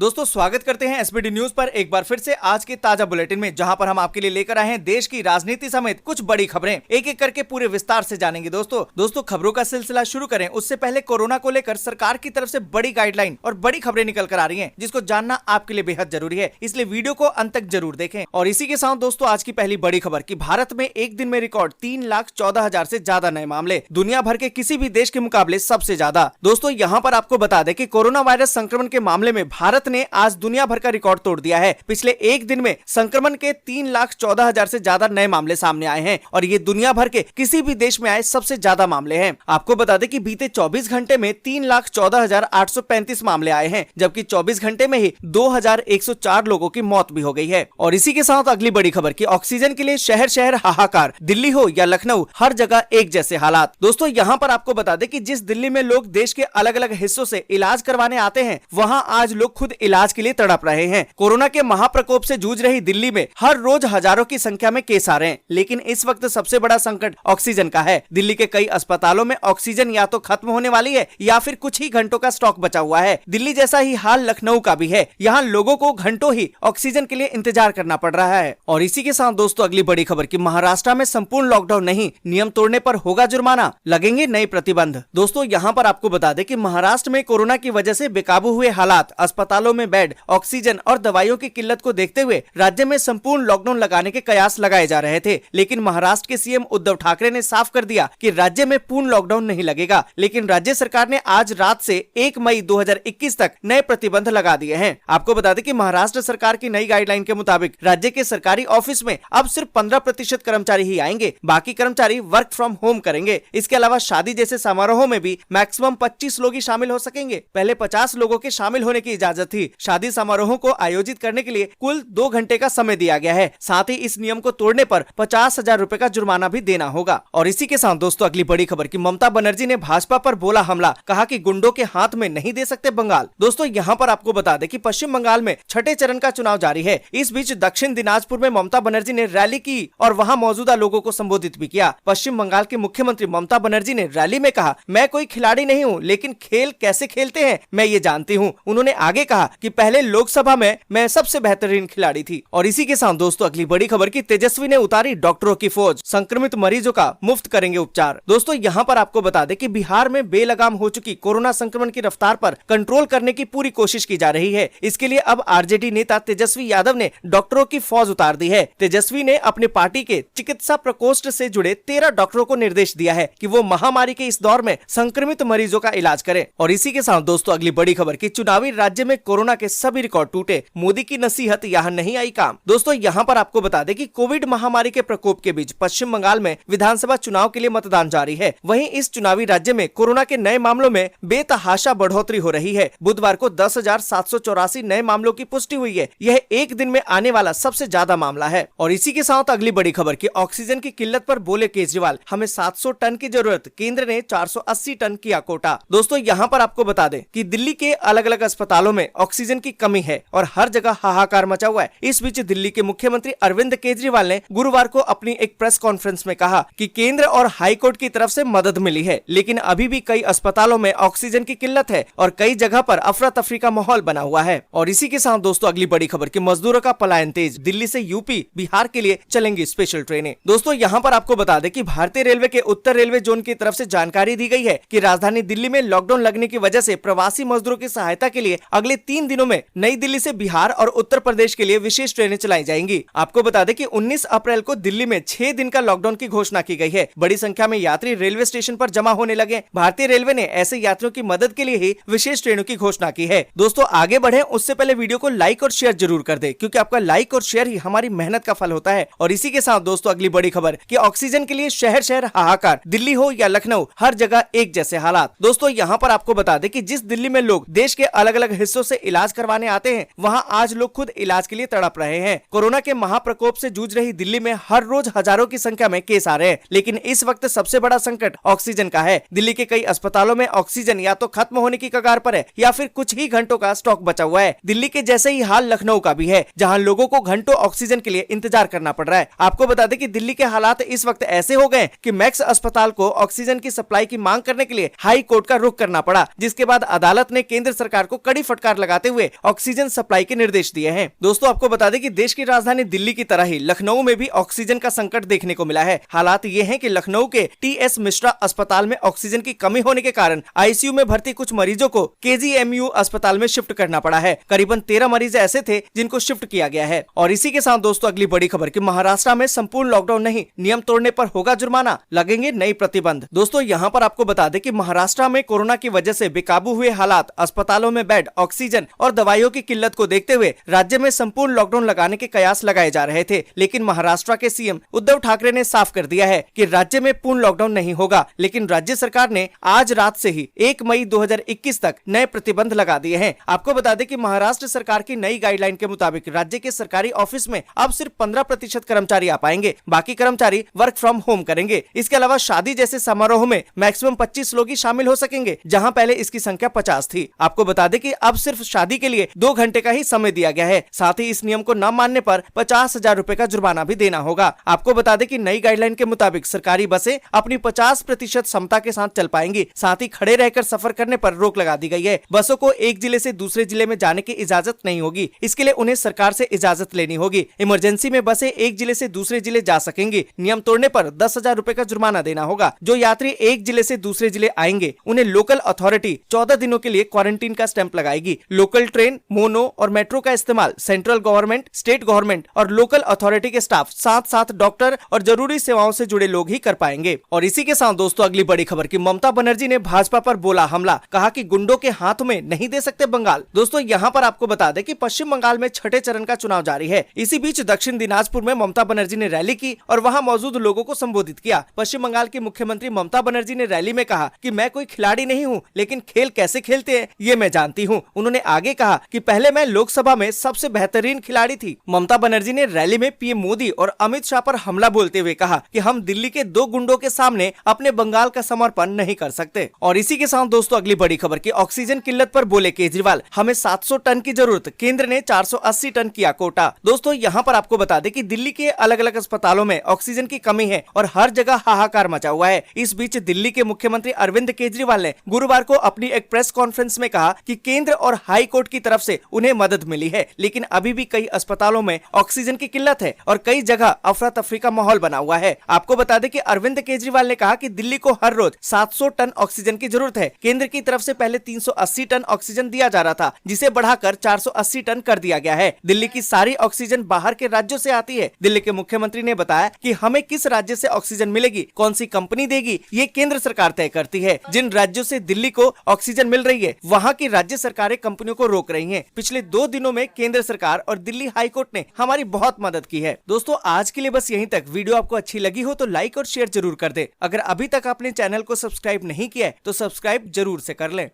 दोस्तों स्वागत करते हैं एसबीडी न्यूज पर एक बार फिर से आज के ताजा बुलेटिन में, जहां पर हम आपके लिए लेकर आए हैं देश की राजनीति समेत कुछ बड़ी खबरें। एक एक करके पूरे विस्तार से जानेंगे। दोस्तों खबरों का सिलसिला शुरू करें उससे पहले कोरोना को लेकर सरकार की तरफ से बड़ी गाइडलाइन और बड़ी खबरें निकल कर आ रही है, जिसको जानना आपके लिए बेहद जरूरी है, इसलिए वीडियो को अंत तक जरूर देखें। और इसी के साथ दोस्तों आज की पहली बड़ी खबर की भारत में एक दिन में रिकॉर्ड 3,14,000 से ज्यादा नए मामले, दुनिया भर के किसी भी देश के मुकाबले सबसे ज्यादा। दोस्तों यहाँ पर आपको बता दें कि कोरोना वायरस संक्रमण के मामले में भारत ने आज दुनिया भर का रिकॉर्ड तोड़ दिया है। पिछले एक दिन में संक्रमण के 3,14,000 से ज्यादा नए मामले सामने आए हैं और ये दुनिया भर के किसी भी देश में आए सबसे ज्यादा मामले हैं। आपको बता दें कि बीते 24 घंटे में 3,14,835 मामले आए हैं, जबकि 24 घंटे में ही 2,104 लोगों की मौत भी हो गई है। और इसी के साथ अगली बड़ी खबर की ऑक्सीजन के लिए शहर शहर हाहाकार, दिल्ली हो या लखनऊ हर जगह एक जैसे हालात। दोस्तों यहाँ पर आपको बता दें कि जिस दिल्ली में लोग देश के अलग अलग हिस्सों से इलाज करवाने आते हैं, वहाँ आज लोग खुद इलाज के लिए तड़प रहे हैं। कोरोना के महाप्रकोप से जूझ रही दिल्ली में हर रोज हजारों की संख्या में केस आ रहे हैं, लेकिन इस वक्त सबसे बड़ा संकट ऑक्सीजन का है। दिल्ली के कई अस्पतालों में ऑक्सीजन या तो खत्म होने वाली है या फिर कुछ ही घंटों का स्टॉक बचा हुआ है। दिल्ली जैसा ही हाल लखनऊ का भी है, यहाँ लोगों को घंटों ही ऑक्सीजन के लिए इंतजार करना पड़ रहा है। और इसी के साथ दोस्तों अगली बड़ी खबर की महाराष्ट्र में संपूर्ण लॉकडाउन नहीं, नियम तोड़ने पर होगा जुर्माना, लगेंगे नए प्रतिबंध। दोस्तों यहाँ पर आपको बता दें कि महाराष्ट्र में कोरोना की वजह से बेकाबू हुए हालात, अस्पतालों में बेड, ऑक्सीजन और दवाइयों की किल्लत को देखते हुए राज्य में संपूर्ण लॉकडाउन लगाने के कयास लगाए जा रहे थे, लेकिन महाराष्ट्र के सीएम उद्धव ठाकरे ने साफ कर दिया कि राज्य में पूर्ण लॉकडाउन नहीं लगेगा। लेकिन राज्य सरकार ने आज रात से 1 मई 2021 तक नए प्रतिबंध लगा दिए हैं। आपको बता दें कि महाराष्ट्र सरकार की नई गाइडलाइन के मुताबिक राज्य के सरकारी ऑफिस में अब सिर्फ 15% कर्मचारी ही आएंगे, बाकी कर्मचारी वर्क फ्रॉम होम करेंगे। इसके अलावा शादी जैसे समारोहों में भी मैक्सिमम 25 लोग ही शामिल हो सकेंगे। पहले 50 लोगों के शामिल होने की इजाजत थी। शादी समारोहों को आयोजित करने के लिए कुल 2 घंटे का समय दिया गया है। साथ ही इस नियम को तोड़ने पर 50,000 रुपए का जुर्माना भी देना होगा। और इसी के साथ दोस्तों अगली बड़ी खबर की ममता बनर्जी ने भाजपा पर बोला हमला, कहा कि गुंडों के हाथ में नहीं दे सकते बंगाल। दोस्तों यहाँ पर आपको बता दें कि पश्चिम बंगाल में छठे चरण का चुनाव जारी है। इस बीच दक्षिण दिनाजपुर में ममता बनर्जी ने रैली की और वहाँ मौजूदा लोगों को संबोधित भी किया। पश्चिम बंगाल के मुख्यमंत्री ममता बनर्जी ने रैली में कहा, मैं कोई खिलाड़ी नहीं हूँ, लेकिन खेल कैसे खेलते हैं मैं ये जानती हूँ। उन्होंने आगे कहा कि पहले लोकसभा में मैं सबसे बेहतरीन खिलाड़ी थी। और इसी के साथ दोस्तों अगली बड़ी खबर की तेजस्वी ने उतारी डॉक्टरों की फौज, संक्रमित मरीजों का मुफ्त करेंगे उपचार। दोस्तों यहाँ पर आपको बता दें कि बिहार में बेलगाम हो चुकी कोरोना संक्रमण की रफ्तार पर कंट्रोल करने की पूरी कोशिश की जा रही है। इसके लिए अब आरजेडी नेता तेजस्वी यादव ने डॉक्टरों की फौज उतार दी है। तेजस्वी ने अपनी पार्टी के चिकित्सा प्रकोष्ठ से जुड़े 13 डॉक्टरों को निर्देश दिया है कि वो महामारी के इस दौर में संक्रमित मरीजों का इलाज करें। और इसी के साथ दोस्तों अगली बड़ी खबर की चुनावी राज्य में कोरोना के सभी रिकॉर्ड टूटे, मोदी की नसीहत यहाँ नहीं आई काम। दोस्तों यहाँ पर आपको बता दें कि कोविड महामारी के प्रकोप के बीच पश्चिम बंगाल में विधानसभा चुनाव के लिए मतदान जारी है। वहीं इस चुनावी राज्य में कोरोना के नए मामलों में बेतहाशा बढ़ोतरी हो रही है। बुधवार को 10,784 नए मामलों की पुष्टि हुई है। यह एक दिन में आने वाला सबसे ज्यादा मामला है। और इसी के साथ अगली बड़ी खबर की ऑक्सीजन की किल्लत पर बोले केजरीवाल, हमें 700 टन की जरूरत, केंद्र ने 480 टन किया कोटा। दोस्तों यहाँ पर आपको बता दें कि दिल्ली के अलग अलग अस्पतालों में ऑक्सीजन की कमी है और हर जगह हाहाकार मचा हुआ है। इस बीच दिल्ली के मुख्यमंत्री अरविंद केजरीवाल ने गुरुवार को अपनी एक प्रेस कॉन्फ्रेंस में कहा कि केंद्र और हाई कोर्ट की तरफ से मदद मिली है, लेकिन अभी भी कई अस्पतालों में ऑक्सीजन की किल्लत है और कई जगह पर अफरा तफरी का माहौल बना हुआ है। और इसी के साथ दोस्तों अगली बड़ी खबर की मजदूरों का पलायन तेज, दिल्ली से यूपी बिहार के लिए चलेंगी स्पेशल ट्रेनें। दोस्तों यहाँ पर आपको बता दें कि भारतीय रेलवे के उत्तर रेलवे जोन की तरफ से जानकारी दी गई है कि राजधानी दिल्ली में लॉकडाउन लगने की वजह से प्रवासी मजदूरों की सहायता के लिए अगले 3 दिनों में नई दिल्ली से बिहार और उत्तर प्रदेश के लिए विशेष ट्रेनें चलाई जाएंगी। आपको बता दें कि 19 अप्रैल को दिल्ली में 6 दिन का लॉकडाउन की घोषणा की गई है। बड़ी संख्या में यात्री रेलवे स्टेशन पर जमा होने लगे। भारतीय रेलवे ने ऐसे यात्रियों की मदद के लिए ही विशेष ट्रेनों की घोषणा की है। दोस्तों आगे बढ़े उससे पहले वीडियो को लाइक और शेयर जरूर कर दे, क्योंकि आपका लाइक और शेयर ही हमारी मेहनत का फल होता है। और इसी के साथ दोस्तों अगली बड़ी खबर कि ऑक्सीजन के लिए शहर शहर हाहाकार, दिल्ली हो या लखनऊ हर जगह एक जैसे हालात। दोस्तों यहाँ पर आपको बता दें कि जिस दिल्ली में लोग देश के अलग अलग हिस्सों से इलाज करवाने आते हैं, वहाँ आज लोग खुद इलाज के लिए तड़प रहे हैं। कोरोना के महाप्रकोप से जूझ रही दिल्ली में हर रोज हजारों की संख्या में केस आ रहे हैं, लेकिन इस वक्त सबसे बड़ा संकट ऑक्सीजन का है। दिल्ली के कई अस्पतालों में ऑक्सीजन या तो खत्म होने की कगार पर है या फिर कुछ ही घंटों का स्टॉक बचा हुआ है। दिल्ली के जैसे ही हाल लखनऊ का भी है, जहां लोगों को घंटों ऑक्सीजन के लिए इंतजार करना पड़ रहा है। आपको बता दें कि दिल्ली के हालात इस वक्त ऐसे हो गए कि मैक्स अस्पताल को ऑक्सीजन की सप्लाई की मांग करने के लिए हाई कोर्ट का रुख करना पड़ा, जिसके बाद अदालत ने केंद्र सरकार को कड़ी फटकार लगाते हुए ऑक्सीजन सप्लाई के निर्देश दिए हैं। दोस्तों आपको बता दें कि देश की राजधानी दिल्ली की तरह ही लखनऊ में भी ऑक्सीजन का संकट देखने को मिला है। हालात ये हैं कि लखनऊ के टी.एस. मिश्रा अस्पताल में ऑक्सीजन की कमी होने के कारण आईसीयू में भर्ती कुछ मरीजों को केजीएमयू अस्पताल में शिफ्ट करना पड़ा है। करीबन 13 मरीज ऐसे थे जिनको शिफ्ट किया गया है। और इसी के साथ दोस्तों अगली बड़ी खबर कि महाराष्ट्र में संपूर्ण लॉकडाउन नहीं, नियम तोड़ने पर होगा जुर्माना, लगेंगे नई प्रतिबंध। दोस्तों यहाँ पर आपको बता दें कि महाराष्ट्र में कोरोना की वजह से बेकाबू हुए हालात, अस्पतालों में बेड, ऑक्सीजन और दवाइयों की किल्लत को देखते हुए राज्य में संपूर्ण लॉकडाउन लगाने के कयास लगाए जा रहे थे। लेकिन महाराष्ट्र के सीएम उद्धव ठाकरे ने साफ कर दिया है कि राज्य में पूर्ण लॉकडाउन नहीं होगा। लेकिन राज्य सरकार ने आज रात से ही 1 मई 2021 तक नए प्रतिबंध लगा दिए हैं। आपको बता दें कि महाराष्ट्र सरकार की नई गाइडलाइन के मुताबिक राज्य के सरकारी ऑफिस में अब सिर्फ 15% कर्मचारी आ पाएंगे, बाकी कर्मचारी वर्क फ्रॉम होम करेंगे। इसके अलावा शादी जैसे समारोह में मैक्सिमम 25 लोग ही शामिल हो सकेंगे, जहां पहले इसकी संख्या 50 थी। आपको बता दें कि अब सिर्फ शादी के लिए 2 घंटे का ही समय दिया गया है। साथ ही इस नियम को न मानने पर 50,000 रुपए का जुर्माना भी देना होगा। आपको बता दें कि नई गाइडलाइन के मुताबिक सरकारी बसें अपनी 50% क्षमता के साथ चल पाएंगी। साथ ही खड़े रहकर सफर करने पर रोक लगा दी गई है। बसों को एक जिले से दूसरे जिले में जाने की इजाजत नहीं होगी। इसके लिए उन्हें सरकार से इजाजत लेनी होगी। इमरजेंसी में बसें एक जिले से दूसरे जिले जा सकेंगी। नियम तोड़ने पर 10,000 रुपए का जुर्माना देना होगा। जो यात्री एक जिले से दूसरे जिले आएंगे उन्हें लोकल अथॉरिटी 14 दिनों के लिए क्वारंटीन का स्टैंप लगाएगी। लोकल ट्रेन, मोनो और मेट्रो का इस्तेमाल सेंट्रल गवर्नमेंट, स्टेट गवर्नमेंट और लोकल अथॉरिटी के स्टाफ, साथ साथ डॉक्टर और जरूरी सेवाओं से जुड़े लोग ही कर पाएंगे। और इसी के साथ दोस्तों अगली बड़ी खबर कि ममता बनर्जी ने भाजपा पर बोला हमला, कहा कि गुंडों के हाथ में नहीं दे सकते बंगाल। दोस्तों यहाँ पर आपको बता दें कि पश्चिम बंगाल में छठे चरण का चुनाव जारी है। इसी बीच दक्षिण दिनाजपुर में ममता बनर्जी ने रैली की और वहां मौजूद लोगों को संबोधित किया। पश्चिम बंगाल की मुख्यमंत्री ममता बनर्जी ने रैली में कहा कि मैं कोई खिलाड़ी नहीं हूं, लेकिन खेल कैसे खेलते हैं ये मैं जानती हूं। उन्होंने आगे कहा कि पहले मैं लोकसभा में सबसे बेहतरीन खिलाड़ी थी। ममता बनर्जी ने रैली में पीएम मोदी और अमित शाह पर हमला बोलते हुए कहा कि हम दिल्ली के 2 गुंडों के सामने अपने बंगाल का समर्पण नहीं कर सकते। और इसी के साथ दोस्तों अगली बड़ी खबर की ऑक्सीजन किल्लत पर बोले केजरीवाल, हमें 700 टन की जरूरत, केंद्र ने 480 टन किया कोटा। दोस्तों यहाँ पर आपको बता दें कि दिल्ली के अलग अलग अस्पतालों में ऑक्सीजन की कमी है और हर जगह हाहाकार मचा हुआ है। इस बीच दिल्ली के मुख्यमंत्री अरविंद केजरीवाल ने गुरुवार को अपनी एक प्रेस कॉन्फ्रेंस में कहा कि केंद्र और हाई कोर्ट की तरफ से उन्हें मदद मिली है, लेकिन अभी भी कई अस्पतालों में ऑक्सीजन की किल्लत है और कई जगह अफरा तफरी का माहौल बना हुआ है। आपको बता दें कि अरविंद केजरीवाल ने कहा कि दिल्ली को हर रोज 700 टन ऑक्सीजन की जरूरत है। केंद्र की तरफ से पहले 380 टन ऑक्सीजन दिया जा रहा था, जिसे बढ़ाकर 480 टन कर दिया गया है। दिल्ली की सारी ऑक्सीजन बाहर के राज्यों से आती है। दिल्ली के मुख्यमंत्री ने बताया कि हमें किस राज्य से ऑक्सीजन मिलेगी, कौन सी कंपनी देगी, ये केंद्र सरकार तय करती है। जिन राज्यों से दिल्ली को ऑक्सीजन मिल रही है वहाँ की राज्य सरकारें कंपनियों को रोक रही हैं। पिछले 2 दिनों में केंद्र सरकार और दिल्ली हाई कोर्ट ने हमारी बहुत मदद की है। दोस्तों आज के लिए बस यहीं तक। वीडियो आपको अच्छी लगी हो तो लाइक और शेयर जरूर कर दे। अगर अभी तक आपने चैनल को सब्सक्राइब नहीं किया है तो सब्सक्राइब जरूर से कर लें।